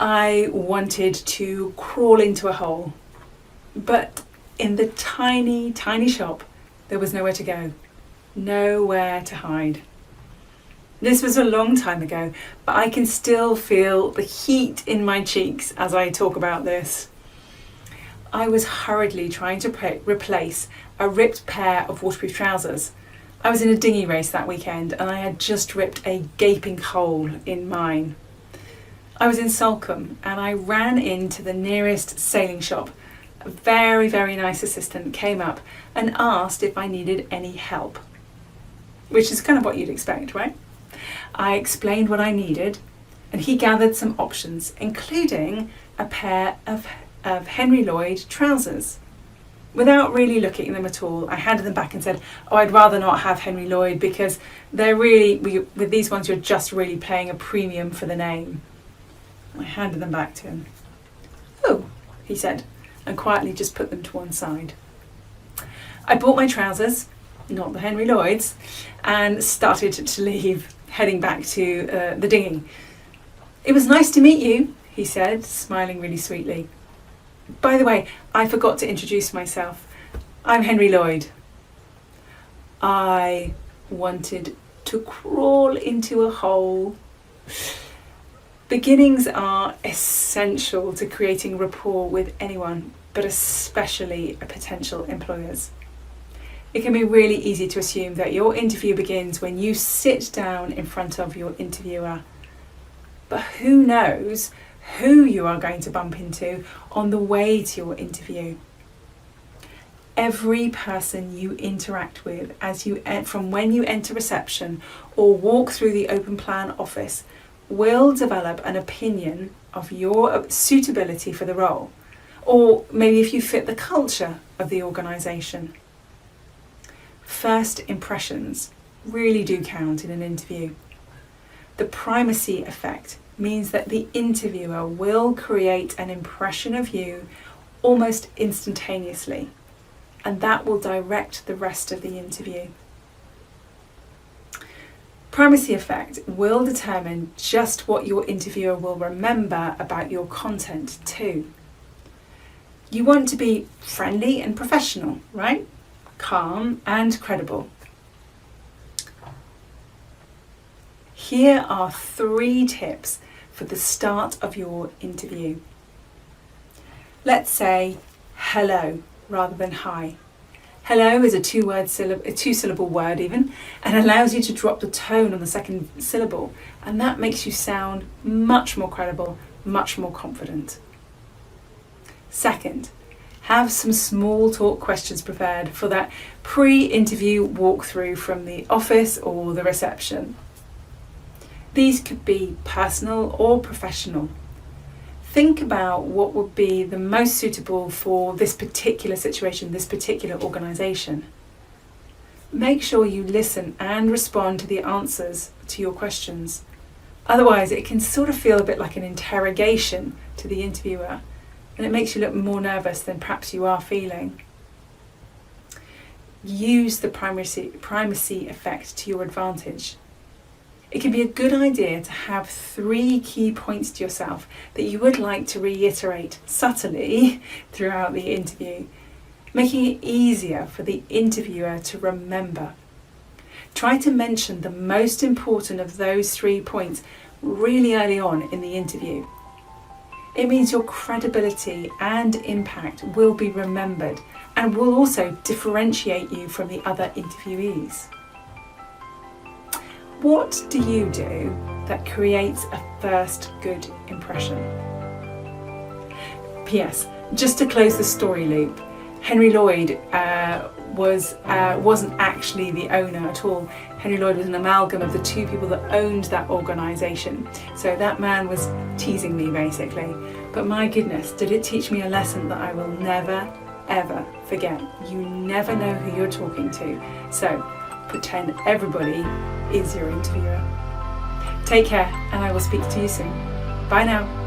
I wanted to crawl into a hole, but in the tiny, tiny shop, there was nowhere to go, nowhere to hide. This was a long time ago, but I can still feel the heat in my cheeks as I talk about this. I was hurriedly trying to replace a ripped pair of waterproof trousers. I was in a dinghy race that weekend and I had just ripped a gaping hole in mine. I was in Salcombe and I ran into the nearest sailing shop. A very, very nice assistant came up and asked if I needed any help, which is kind of what you'd expect, right? I explained what I needed and he gathered some options, including a pair of Henry Lloyd trousers. Without really looking at them at all, I handed them back and said, "Oh, I'd rather not have Henry Lloyd because they're really, with these ones, you're just really paying a premium for the name." I handed them back to him. "Oh," he said, and quietly just put them to one side. I bought my trousers, not the Henry Lloyds, and started to leave, heading back to the dinghy. "It was nice to meet you," he said, smiling really sweetly. "By the way, I forgot to introduce myself. I'm Henry Lloyd." I wanted to crawl into a hole. Beginnings are essential to creating rapport with anyone, but especially potential employers. It can be really easy to assume that your interview begins when you sit down in front of your interviewer. But who knows who you are going to bump into on the way to your interview. Every person you interact with from when you enter reception or walk through the open plan office will develop an opinion of your suitability for the role, or maybe if you fit the culture of the organisation. First impressions really do count in an interview. The primacy effect means that the interviewer will create an impression of you almost instantaneously, and that will direct the rest of the interview. Primacy effect will determine just what your interviewer will remember about your content too. You want to be friendly and professional, right? Calm and credible. Here are 3 tips for the start of your interview. Let's say hello rather than hi. Hello is a 2-syllable word even, and allows you to drop the tone on the second syllable, and that makes you sound much more credible, much more confident. Second, have some small talk questions prepared for that pre-interview walkthrough from the office or the reception. These could be personal or professional. Think about what would be the most suitable for this particular situation, this particular organisation. Make sure you listen and respond to the answers to your questions. Otherwise, it can sort of feel a bit like an interrogation to the interviewer, and it makes you look more nervous than perhaps you are feeling. Use the primacy effect to your advantage. It can be a good idea to have 3 key points to yourself that you would like to reiterate subtly throughout the interview, making it easier for the interviewer to remember. Try to mention the most important of those 3 points really early on in the interview. It means your credibility and impact will be remembered and will also differentiate you from the other interviewees. What do you do that creates a first good impression? P.S. Just to close the story loop, Henry Lloyd wasn't actually the owner at all. Henry Lloyd was an amalgam of the 2 people that owned that organisation. So that man was teasing me basically. But my goodness, did it teach me a lesson that I will never, ever forget. You never know who you're talking to. So pretend everybody is your interviewer. Take care, and I will speak to you soon. Bye now.